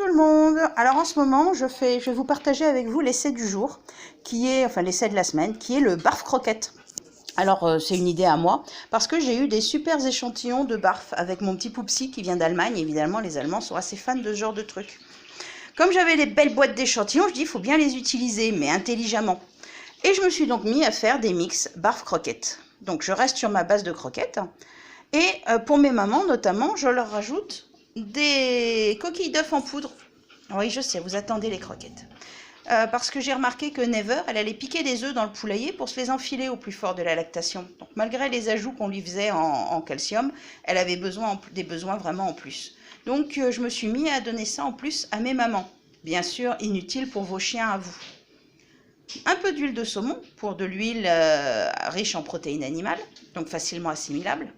tout le monde. Alors en ce moment, je vais vous partager avec vous l'essai du jour, l'essai de la semaine, qui est le barf croquette. Alors c'est une idée à moi, parce que j'ai eu des super échantillons de barf avec mon petit poupsi qui vient d'Allemagne. Évidemment, les Allemands sont assez fans de ce genre de trucs. Comme j'avais les belles boîtes d'échantillons, je dis il faut bien les utiliser, mais intelligemment. Et je me suis donc mis à faire des mix barf croquette. Donc je reste sur ma base de croquettes. Et pour mes mamans notamment, je leur rajoute des coquilles d'œufs en poudre. Oui, je sais, vous attendez les croquettes. Parce que j'ai remarqué que Never, elle allait piquer des œufs dans le poulailler pour se les enfiler au plus fort de la lactation. Donc malgré les ajouts qu'on lui faisait en calcium, elle avait des besoins vraiment en plus. Donc je me suis mis à donner ça en plus à mes mamans. Bien sûr, inutile pour vos chiens à vous. Un peu d'huile de saumon pour de l'huile riche en protéines animales, donc facilement assimilable.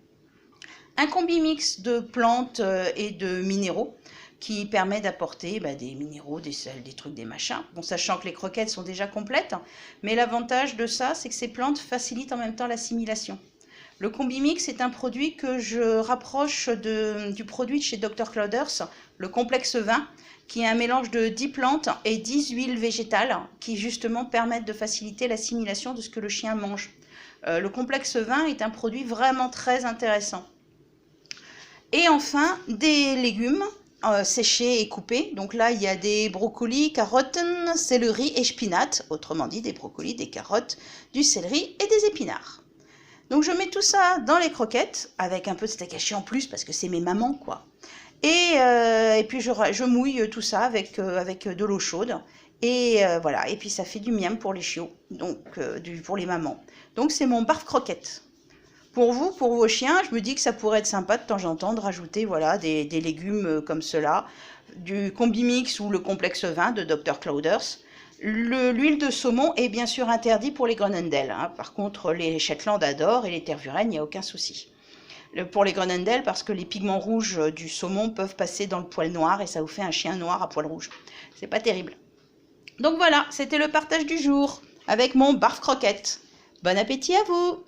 Un combi mix de plantes et de minéraux qui permet d'apporter des minéraux, des sels, des trucs, des machins. Bon, sachant que les croquettes sont déjà complètes, mais l'avantage de ça, c'est que ces plantes facilitent en même temps l'assimilation. Le combi mix est un produit que je rapproche du produit de chez Dr. Clouders, le complexe 20, qui est un mélange de 10 plantes et 10 huiles végétales qui justement permettent de faciliter l'assimilation de ce que le chien mange. Le complexe 20 est un produit vraiment très intéressant. Et enfin, des légumes séchés et coupés. Donc là, il y a des brocolis, carottes, céleri et spinat. Autrement dit, des brocolis, des carottes, du céleri et des épinards. Donc je mets tout ça dans les croquettes, avec un peu de steak haché en plus, parce que c'est mes mamans, quoi. Et puis je mouille tout ça avec de l'eau chaude. Et voilà, et puis ça fait du miam pour les chiots, donc pour les mamans. Donc c'est mon barf croquette. Pour vous, pour vos chiens, je me dis que ça pourrait être sympa de temps en temps de rajouter des légumes comme cela, du combi mix ou le complexe 20 de Dr. Clouders. L'huile de saumon est bien sûr interdite pour les Groenendel. Hein. Par contre, les Shetland adorent et les Tervuren, il n'y a aucun souci. Pour les Groenendel, parce que les pigments rouges du saumon peuvent passer dans le poil noir et ça vous fait un chien noir à poil rouge. C'est pas terrible. Donc voilà, c'était le partage du jour avec mon barf croquette. Bon appétit à vous!